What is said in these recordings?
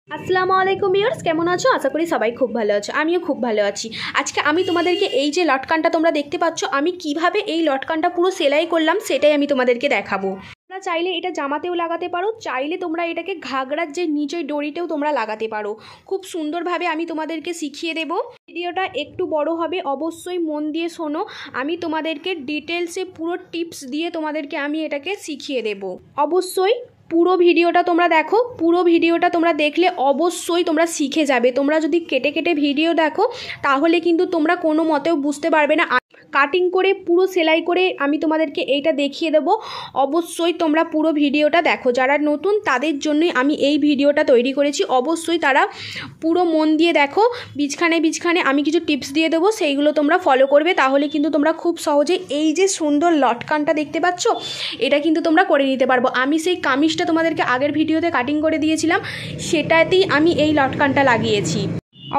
আসসালামু আলাইকুম ভিউয়ার্স, কেমন আছো? আশা করি সবাই খুব ভালো আছো। আমিও খুব ভালো আছি। আজকে আমি তোমাদেরকে এই যে লটকানটা তোমরা দেখতে পাচ্ছ, আমি কিভাবে এই লটকানটা পুরো সেলাই করলাম সেটাই আমি তোমাদেরকে দেখাবো। তোমরা চাইলে এটা জামাতেও লাগাতে পারো, চাইলে তোমরা এটাকে ঘাগরার যে নিচের দড়িতেও তোমরা লাগাতে পারো। খুব সুন্দরভাবে আমি তোমাদেরকে শিখিয়ে দেবো। ভিডিওটা একটু বড় হবে, অবশ্যই মন দিয়ে শোনো। আমি তোমাদেরকে ডিটেলসে পুরো টিপস দিয়ে তোমাদেরকে আমি এটাকে শিখিয়ে দেবো। অবশ্যই পুরো ভিডিওটা তোমরা দেখো। পুরো ভিডিওটা তোমরা দেখলে অবশ্যই তোমরা শিখে যাবে। তোমরা যদি কেটে কেটে ভিডিও দেখো তাহলে কিন্তু তোমরা কোনো মতেও বুঝতে পারবে না। কাটিং করে পুরো সেলাই করে আমি তোমাদেরকে এইটা দেখিয়ে দেবো। অবশ্যই তোমরা পুরো ভিডিওটা দেখো। যারা নতুন তাদের জন্যই আমি এই ভিডিওটা তৈরি করেছি। অবশ্যই তারা পুরো মন দিয়ে দেখো। বিছখানে আমি কিছু টিপস দিয়ে দেবো, সেইগুলো তোমরা ফলো করবে। তাহলে কিন্তু তোমরা খুব সহজে এই যে সুন্দর লটকানটা দেখতে পাচ্ছ, এটা কিন্তু তোমরা করে নিতে পারবো। আমি সেই কামিজটা তোমাদেরকে আগের ভিডিওতে কাটিং করে দিয়েছিলাম, সেটাতেই আমি এই লটকানটা লাগিয়েছি।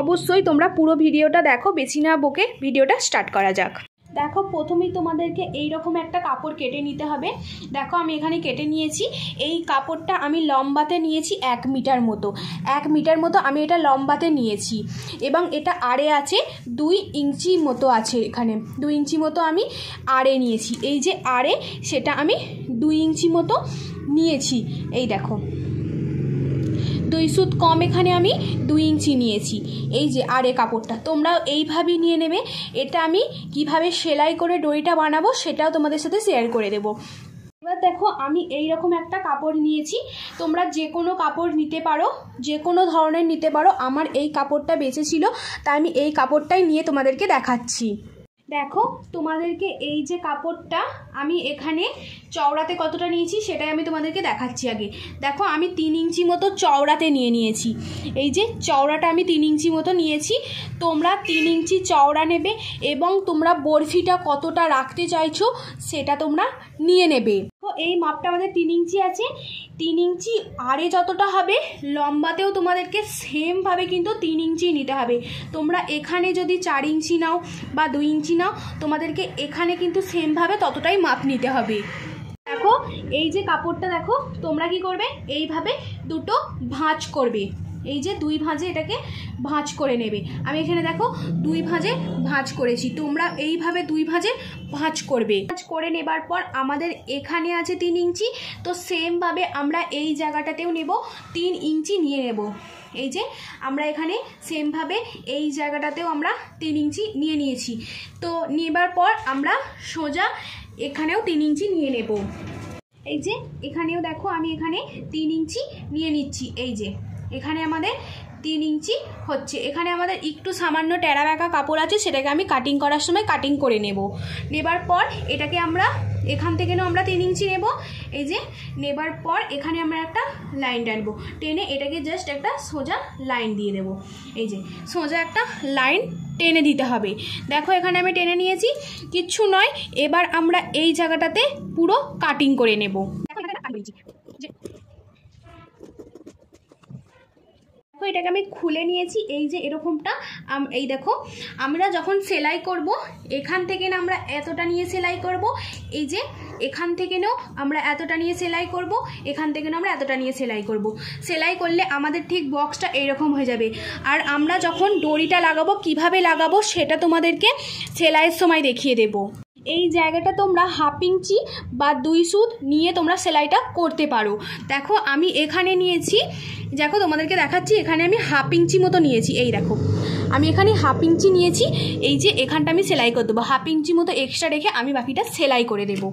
অবশ্যই তোমরা পুরো ভিডিওটা দেখো। বেশি না বকে ভিডিওটা স্টার্ট করা যাক। দেখো, প্রথমেই তোমাদেরকে এই রকম একটা কাপড় কেটে নিতে হবে। দেখো, আমি এখানে কেটে নিয়েছি। এই কাপড়টা আমি লম্বাতে নিয়েছি 1 মিটার মতো। 1 মিটার মতো আমি এটা লম্বাতে নিয়েছি, এবং এটা আড়ে আছে 2 ইঞ্চি মতো আছে। এখানে 2 ইঞ্চি মতো আমি আড়ে নিয়েছি। এই যে আড়ে, সেটা আমি 2 ইঞ্চি মতো নিয়েছি। এই দেখো, 2 সুত কম এখানে আমি 2 ইঞ্চি নিয়েছি। এই যে আড়ে কাপড়টা তোমরা এইভাবেই নিয়ে নেবে। এটা আমি কিভাবে সেলাই করে দড়িটা বানাবো সেটাও তোমাদের সাথে শেয়ার করে দেবো। এবার দেখো, আমি এই রকম একটা কাপড় নিয়েছি। তোমরা যে কোনো কাপড় নিতে পারো, যে কোনো ধরনের নিতে পারো। আমার এই কাপড়টা বেঁচেছিল, তাই আমি এই কাপড়টাই নিয়ে তোমাদেরকে দেখাচ্ছি। দেখো, তোমাদেরকে এই যে কাপড়টা আমি এখানে চওড়াতে কতটা নিয়েছি সেটাই আমি তোমাদেরকে দেখাচ্ছি। আগে দেখো, আমি 3 ইঞ্চি মতো চওড়াতে নিয়েছি। এই যে চওড়াটা আমি 3 ইঞ্চি মতো নিয়েছি। তোমরা 3 ইঞ্চি চওড়া নেবে, এবং তোমরা বরফিটা কতটা রাখতে চাইছো সেটা তোমরা নিয়ে নেবে। তো এই মাপটা আমাদের 3 ইঞ্চি আছে। 3 ইঞ্চি আড়ে যতটা হবে, লম্বাতেও তোমাদেরকে সেমভাবে কিন্তু 3 ইঞ্চি নিতে হবে। তোমরা এখানে যদি 4 ইঞ্চি নাও বা 2 ইঞ্চি নাও, তোমাদেরকে এখানে কিন্তু সেমভাবে ততটাই মাপ নিতে হবে। দেখো, এই যে কাপড়টা দেখো, তোমরা কি করবে, এইভাবে দুটো ভাঁজ করবে। এই যে 2 ভাঁজে এটাকে ভাঁজ করে নেবে। আমি এখানে দেখো 2 ভাঁজে ভাঁজ করেছি। তোমরা এইভাবে 2 ভাঁজে ভাঁজ করবে। ভাঁজ করে নেবার পর আমাদের এখানে আছে 3 ইঞ্চি। তো সেমভাবে আমরা এই জায়গাটাতেও নেব, 3 ইঞ্চি নিয়ে নেব। এই যে আমরা এখানে সেমভাবে এই জায়গাটাতেও আমরা 3 ইঞ্চি নিয়ে নিয়েছি। তো নেবার পর আমরা সোজা এখানেও 3 ইঞ্চি নিয়ে নেব। এই যে এখানেও দেখো, আমি এখানে 3 ইঞ্চি নিয়ে নিচ্ছি। এই যে এখানে আমাদের 3 ইঞ্চি হচ্ছে। এখানে আমাদের একটু সামান্য টেরা বেঁকা কাপড় আছে, সেটাকে আমি কাটিং করার সময় কাটিং করে নেবার পর এটাকে আমরা এখান থেকে আমরা 3 ইঞ্চি নেব। এই যে নেবার পর এখানে আমরা একটা লাইন টানবো, টেনে এটাকে জাস্ট একটা সোজা লাইন দিয়ে দেবো। এই যে সোজা একটা লাইন টেনে দিতে হবে। দেখো, এখানে আমি টেনে নিয়েছি, কিচ্ছু নয়। এবার আমরা এই জায়গাটাতে পুরো কাটিং করে নেব। এটাকে আমি খুলে নিয়েছি। এই যে এরকমটা, এই দেখো, আমরা যখন সেলাই করব এখান থেকে না আমরা এতটা নিয়ে সেলাই করব। এই যে এখান থেকে নাও আমরা এতটা নিয়ে সেলাই করব, এখান থেকে নাও আমরা এতটা নিয়ে সেলাই করব। সেলাই করলে আমাদের ঠিক বক্সটা এইরকম হয়ে যাবে। আর আমরা যখন দড়িটা লাগাবো, কিভাবে লাগাবো সেটা তোমাদেরকে সেলাইয়ের সময় দেখিয়ে দেব। এই জায়গাটা তোমরা 1/2 ইঞ্চি বা 2 সুত নিয়ে তোমরা সেলাইটা করতে পারো। দেখো, আমি এখানে নিয়েছি, দেখো তোমাদেরকে দেখাচ্ছি। এখানে আমি 1/2 ইঞ্চি মতো নিয়েছি। এই দেখো, আমি এখানে 1/2 ইঞ্চি নিয়েছি। এই যে এখানটা আমি সেলাই করে দেবো। 1/2 ইঞ্চি মতো এক্সট্রা রেখে আমি বাকিটা সেলাই করে দেবো।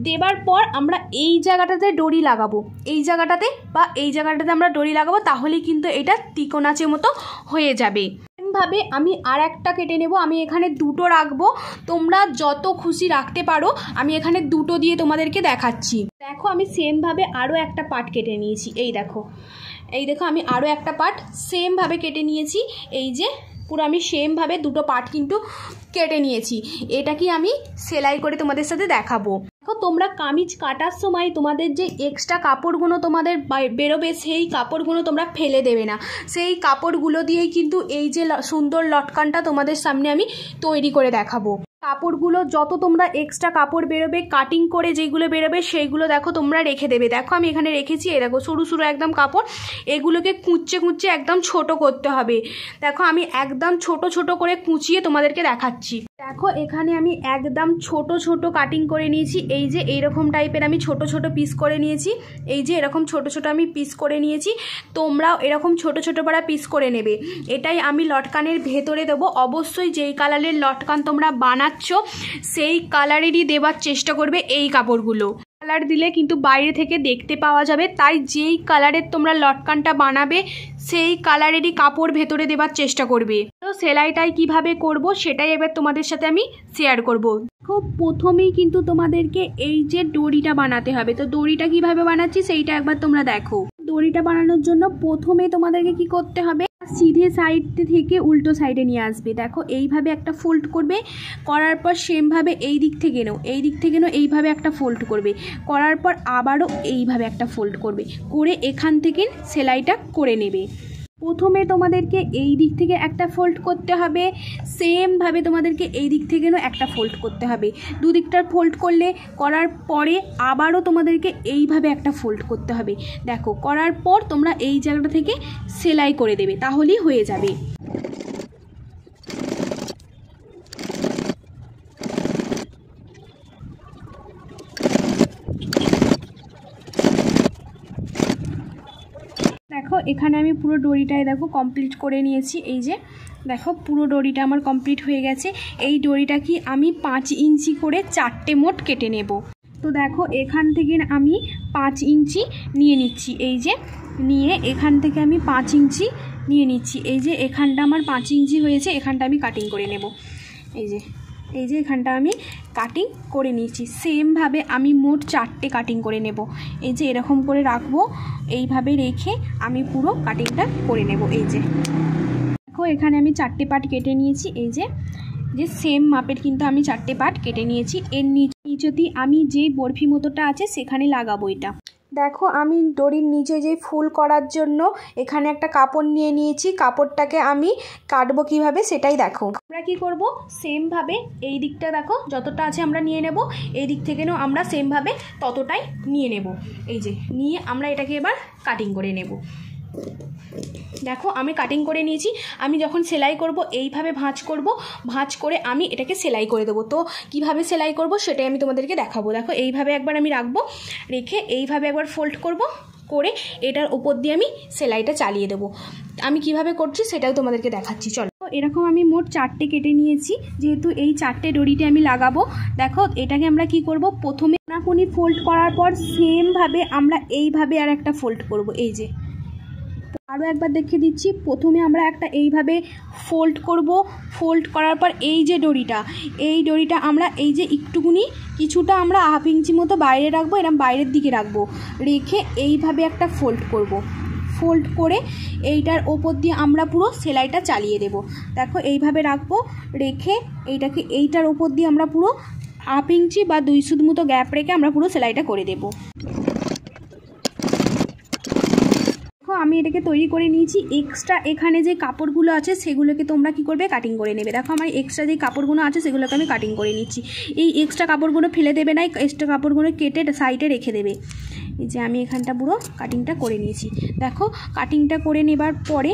দেবার পর আমরা এই জায়গাটাতে দড়ি লাগাবো। এই জায়গাটাতে বা এই জায়গাটাতে আমরা দড়ি লাগাবো, তাহলে কিন্তু এটা ত্রিকোণাচের মতো হয়ে যাবে। ভাবে আমি আর একটা কেটে নেব। আমি এখানে 2টো রাখবো, তোমরা যত খুশি রাখতে পারো। আমি এখানে 2টো দিয়ে তোমাদেরকে দেখাচ্ছি। দেখো, আমি সেমভাবে আরও একটা পার্ট কেটে নিয়েছি। এই দেখো, আমি আরও একটা পার্ট সেমভাবে কেটে নিয়েছি। এই যে পুরো আমি সেমভাবে 2টো পার্ট কিন্তু কেটে নিয়েছি। এটা কি আমি সেলাই করে তোমাদের সাথে দেখাবো। দেখো, তোমরা কামিজ কাটার সময় তোমাদের যে এক্সট্রা কাপড়গুলো তোমাদের বেরোবে, সেই কাপড়গুলো তোমরা ফেলে দেবে না। সেই কাপড়গুলো দিয়েই কিন্তু এই যে সুন্দর লটকানটা তোমাদের সামনে আমি তৈরি করে দেখাবো। কাপড়গুলো যত তোমরা এক্সট্রা কাপড় বেরোবে কাটিং করে যেইগুলো বেরোবে সেইগুলো দেখো তোমরা রেখে দেবে। দেখো আমি এখানে রেখেছি, এই দেখো সরু সরু একদম কাপড়, এগুলোকে কুঁচে কুঁচে একদম ছোট করতে হবে। দেখো আমি একদম ছোট ছোট করে কুঁচিয়ে তোমাদেরকে দেখাচ্ছি। দেখো এখানে আমি একদম ছোট ছোট কাটিং করে নিয়েছি। এই যে এইরকম টাইপের আমি ছোট ছোট পিস করে নিয়েছি। এই যে এরকম ছোট ছোট আমি পিস করে নিয়েছি, তোমরাও এরকম ছোট ছোট পাড়া পিস করে নেবে। এটাই আমি লটকানের ভেতরে দেবো। অবশ্যই যেই কালারের লটকান তোমরা বানাচ্ছ সেই কালারেরই দেওয়ার চেষ্টা করবে। এই কাপড়গুলো কালার দিলে কিন্তু বাইরে থেকে দেখতে পাওয়া যাবে, তাই যেই কালারের তোমরা লটকানটা বানাবে সেই কালারেরই কাপড় ভেতরে দেওয়ার চেষ্টা করবে। তো সেলাইটাই কিভাবে করব সেটাই এবার তোমাদের সাথে আমি শেয়ার করব। দেখো প্রথমেই কিন্তু তোমাদেরকে এই যে দড়িটা বানাতে হবে। তো দড়িটা কিভাবে বানাচ্ছি সেইটা একবার তোমরা দেখো। দড়িটা বানানোর জন্য প্রথমে তোমাদেরকে কি করতে হবে, সিধে সাইড থেকে উল্টো সাইডে নিয়ে আসবে। দেখো এইভাবে একটা ফোল্ড করবে, করার পর সেমভাবে এই দিক থেকে নাও, এই দিক থেকে নাও, এইভাবে একটা ফোল্ড করবে, করার পর আবারও এইভাবে একটা ফোল্ড করবে, করে এখান থেকে সেলাইটা করে নেবে। প্রথমে তোমাদেরকে এই দিক থেকে একটা ফোল্ড করতে হবে, সেমভাবে তোমাদেরকে এই দিক থেকেও একটা ফোল্ড করতে হবে। দুদিকটার ফোল্ড করার পরে আবারও তোমাদেরকে এইভাবে একটা ফোল্ড করতে হবে। দেখো করার পর তোমরা এই জায়গাটা থেকে সেলাই করে দেবে, তাহলেই হয়ে যাবে। দেখো এখানে আমি পুরো দড়িটায় দেখো কমপ্লিট করে নিয়েছি। এই যে দেখো পুরো দড়িটা আমার কমপ্লিট হয়ে গেছে। এই দড়িটা কি আমি 5 ইঞ্চি করে 4টে মোট কেটে নেব। তো দেখো এখান থেকে আমি 5 ইঞ্চি নিয়ে নিচ্ছি। এই যে নিয়ে এখান থেকে আমি 5 ইঞ্চি নিয়ে নিচ্ছি। এই যে এখানটা আমার 5 ইঞ্চি হয়েছে, এখানটা আমি কাটিং করে নেব। এই যে এখানটা আমি কাটিং করে নিয়েছি। সেমভাবে আমি মোট 4টে কাটিং করে নেব। এই যে এরকম করে রাখবো, এইভাবে রেখে আমি পুরো কাটিংটা করে নেব। এই যে দেখো এখানে আমি 4টে পার্ট কেটে নিয়েছি। এই যে সেম মাপের কিন্তু আমি 4টে পার্ট কেটে নিয়েছি। এর নিচেতেই আমি যে বরফি মতোটা আছে সেখানে লাগাবো এটা। দেখো আমি দড়ির নিচে যে ফুল করার জন্য এখানে একটা কাপড় নিয়ে নিয়েছি। কাপড়টাকে আমি কাটবো কিভাবে সেটাই দেখো। আমরা কি করব, সেমভাবে এই দিকটা দেখো যতটা আছে আমরা নিয়ে নেব, এই দিক থেকেও আমরা সেমভাবে ততটাই নিয়ে নেব। এই যে নিয়ে আমরা এটাকে এবার কাটিং করে নেব। দেখো আমি কাটিং করে নিয়েছি। আমি যখন সেলাই করব এইভাবে ভাঁজ করে আমি এটাকে সেলাই করে দেবো। তো কিভাবে সেলাই করব সেটাই আমি তোমাদেরকে দেখাবো। দেখো এইভাবে একবার আমি রাখবো, রেখে এইভাবে একবার ফোল্ড করব, করে এটার উপর দিয়ে আমি সেলাইটা চালিয়ে দেবো। আমি কিভাবে করছি সেটাও তোমাদেরকে দেখাচ্ছি। চলো এরকম আমি মোট 4টে কেটে নিয়েছি। যেহেতু এই 4টে দড়িতে আমি লাগাবো, দেখো এটাকে আমরা কি করব, প্রথমে কোনাকুনি ফোল্ড করার পর সেমভাবে আমরা এইভাবে আর একটা ফোল্ড করব। এই যে আরও একবার দেখিয়ে দিচ্ছি। প্রথমে আমরা একটা এইভাবে ফোল্ড করব, ফোল্ড করার পর এই যে দড়িটা আমরা এই যে একটুকুনি কিছুটা আমরা 1/2 ইঞ্চি মতো বাইরে রাখবো, এরকম বাইরের দিকে রাখবো, রেখে এইভাবে একটা ফোল্ড করব। ফোল্ড করে এইটার ওপর দিয়ে আমরা পুরো সেলাইটা চালিয়ে দেব। দেখো এইভাবে রাখবো, রেখে এইটার ওপর দিয়ে আমরা পুরো 1/2 ইঞ্চি বা 2 সুত মতো গ্যাপ রেখে আমরা পুরো সেলাইটা করে দেব। আমি এটাকে তৈরি করে নিয়েছি। এক্সট্রা এখানে যে কাপড়গুলো আছে সেগুলোকে তোমরা কি করবে, কাটিং করে নেবে। দেখো আমার এক্সট্রা যে কাপড়গুলো আছে সেগুলোকে আমি কাটিং করে নিচ্ছি। এই এক্সট্রা কাপড়গুলো ফেলে দেবে না, এক্সট্রা কাপড়গুলো কেটে সাইডে রেখে দেবে। এই যে আমি এখানটা পুরো কাটিংটা করে নিয়েছি। দেখো কাটিংটা করে নেবার পরে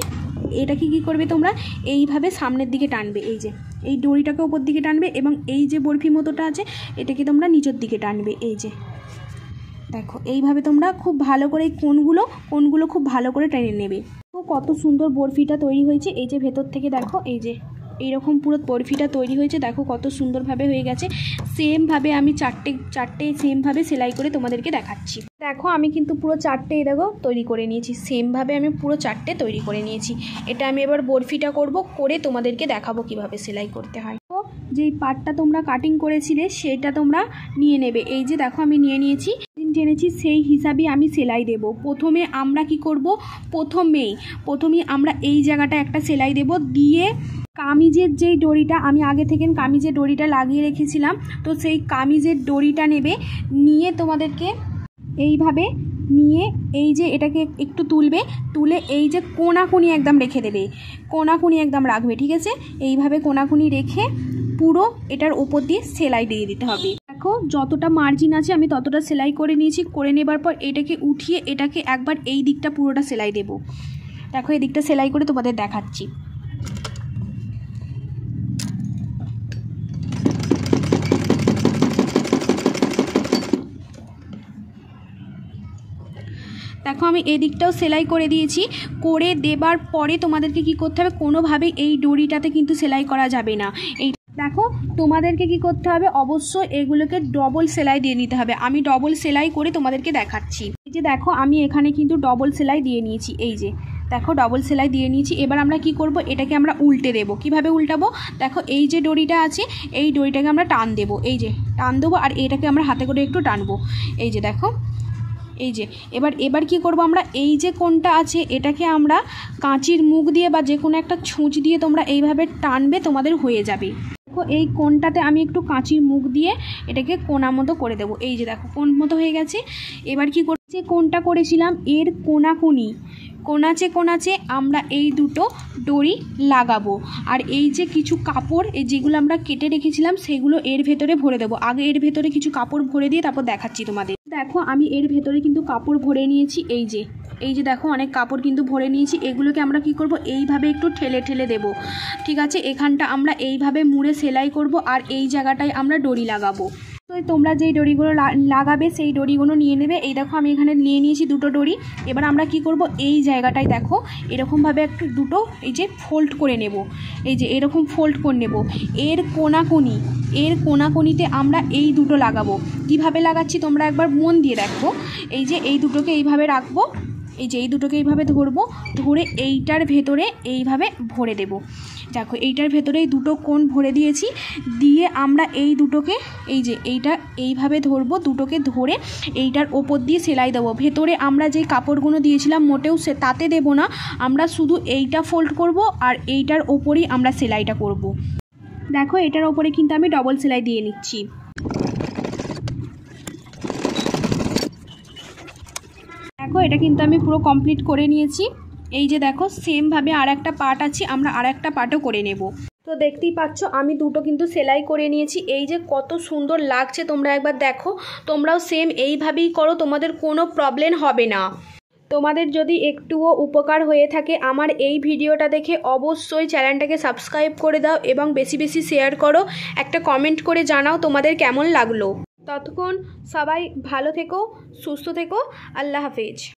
এটাকে কি করবে, তোমরা এইভাবে সামনের দিকে টানবে। এই যে এই দড়িটাকে ওপর দিকে টানবে এবং এই যে বরফি মতোটা আছে এটাকে তোমরা নিচের দিকে টানবে। এই যে দেখো এইভাবে তোমরা খুব ভালো করে কোণগুলো খুব ভালো করে টেনে নেবে। তো কত সুন্দর বরফিটা তৈরি হয়েছে। এই যে ভেতর থেকে দেখো এই যে এইরকম পুরো বরফিটা তৈরি হয়েছে। দেখো কত সুন্দরভাবে হয়ে গেছে। সেমভাবে আমি চারটে সেমভাবে সেলাই করে তোমাদেরকে দেখাচ্ছি। দেখো আমি কিন্তু পুরো 4টে দেখো তৈরি করে নিয়েছি। সেমভাবে আমি পুরো 4টে তৈরি করে নিয়েছি। এটা আমি এবার বরফিটা করে তোমাদেরকে দেখাবো কিভাবে সেলাই করতে হয়। তো যেই পার্টটা তোমরা কাটিং করেছিলে সেটা তোমরা নিয়ে নেবে। এই যে দেখো আমি নিয়ে নিয়েছি, টেনেছি, সেই হিসাবে আমি সেলাই দেব। প্রথমে আমরা কি করব, প্রথমেই আমরা এই জায়গাটা একটা সেলাই দেব, দিয়ে কামিজের যেই দড়িটা আমি আগে থেকে কামিজের দড়িটা লাগিয়ে রেখেছিলাম, তো সেই কামিজের দড়িটা নেবে, নিয়ে তোমাদেরকে এইভাবে নিয়ে এই যে এটাকে একটু তুলে এই যে কোনাকুনি একদম রেখে দেবে, কোনাকুনি একদম রাখবে। ঠিক আছে, এইভাবে কোনাকুনি রেখে পুরো এটার ওপর দিয়ে সেলাই দিয়ে দিতে হবে। দেখো যতটা মার্জিন আছে আমি ততটা সেলাই করে নিয়েছি। করে নেবার পর এটাকে উঠিয়ে এটাকে একবার এই দিকটা পুরোটা সেলাই দেব। দেখো এই দিকটা সেলাই করে তোমাদের দেখাচ্ছি। দেখো আমি এই দিকটাও সেলাই করে দিয়েছি। করে দেবার পরে তোমাদেরকে কি করতে হবে, কোনোভাবেই এই দড়িটাতে কিন্তু সেলাই করা যাবে না। এই দেখো তোমাদেরকে কি করতে হবে, অবশ্যই এগুলোকে ডবল সেলাই দিয়ে নিতে হবে। আমি ডবল সেলাই করে তোমাদেরকে দেখাচ্ছি। এই যে দেখো আমি এখানে কিন্তু ডবল সেলাই দিয়ে নিয়েছি। এই যে দেখো ডবল সেলাই দিয়ে নিয়েছি। এবার আমরা কি করব, এটাকে আমরা উল্টে দেবো। কিভাবে উল্টাবো, দেখো এই যে দড়িটা আছে এই দড়িটাকে আমরা টান দেবো। এই যে টান দেবো আর এটাকে আমরা হাতে করে একটু টানবো। এই যে দেখো এই যে এবার কি করব, আমরা এই যে কোণটা আছে এটাকে আমরা কাঁচির মুখ দিয়ে বা যে কোনো একটা ছুঁচ দিয়ে তোমরা এইভাবে টানবে, তোমাদের হয়ে যাবে। দেখো এই কোণটাতে আমি একটু কাঁচির মুখ দিয়ে এটাকে কোণা মতো করে দেবো। এই যে দেখো কোণ মতো হয়ে গেছে। এবার কি করছে, কোণটা করেছিলাম এর কোণাচে আমরা এই দুটো দড়ি লাগাবো। আর এই যে কিছু কাপড় যেগুলো আমরা কেটে রেখেছিলাম সেগুলো এর ভেতরে ভরে দেবো। আগে এর ভেতরে কিছু কাপড় ভরে দিয়ে তারপর দেখাচ্ছি তোমাদের। দেখো আমি এর ভেতরে কিন্তু কাপড় ভরে নিয়েছি। এই যে দেখো অনেক কাপড় কিন্তু ভরে নিয়েছি। এগুলোকে আমরা কি করব, এইভাবে একটু ঠেলে দেব। ঠিক আছে, এখানটা আমরা এইভাবে মুড়ে সেলাই করব আর এই জায়গাটায় আমরা দড়ি লাগাবো। তো তোমরা যেই দড়িগুলো লাগাবে সেই দড়িগুলো নিয়ে নেবে। এই দেখো আমি এখানে নিয়ে নিয়েছি দুটো দড়ি। এবার আমরা কি করব, এই জায়গাটায় দেখো এরকমভাবে একটু দুটো এই যে ফোল্ড করে নেব। এই যে এরকম ফোল্ড করে নেব। এর কোনাকুনিতে আমরা এই দুটো লাগাবো। কিভাবে লাগাচ্ছি তোমরা একবার মন দিয়ে দেখো। এই যে এই দুটোকে এইভাবে রাখবো। এই যে এই দুটোকে এইভাবে ধরবো, ধরে এইটার ভেতরে এইভাবে ভরে দেব। দেখো এইটার ভেতরে এই দুটো কোণ ভরে দিয়েছি। দিয়ে আমরা এই দুটোকে এই যে এইটা এইভাবে ধরবো, দুটোকে ধরে এইটার ওপর দিয়ে সেলাই দেবো। ভেতরে আমরা যেই কাপড়গুলো দিয়েছিলাম মোটেও তাতে দেব না, আমরা শুধু এইটা ফোল্ড করব আর এইটার ওপরেই আমরা সেলাইটা করব। দেখো এটার ওপরে কিন্তু আমি ডবল সেলাই দিয়ে নিচ্ছি। দেখো এটা কিন্তু আমি পুরো কমপ্লিট করে নিয়েছি। এই যে দেখো সেমভাবে আর একটা পার্ট আছে, আমরা আর একটা পার্টও করে নেব। তো দেখতেই পাচ্ছ আমি দুটো কিন্তু সেলাই করে নিয়েছি। এই যে কত সুন্দর লাগছে তোমরা একবার দেখো। তোমরাও সেম এইভাবেই করো, তোমাদের কোনো প্রবলেম হবে না। তোমাদের যদি একটুও উপকার হয়ে থাকে আমার এই ভিডিওটা দেখে অবশ্যই চ্যানেলটাকে সাবস্ক্রাইব করে দাও এবং বেশি বেশি শেয়ার করো। একটা কমেন্ট করে জানাও তোমাদের কেমন লাগলো। ততক্ষণ সবাই ভালো থেকো, সুস্থ থেকো। আল্লাহ হাফেজ।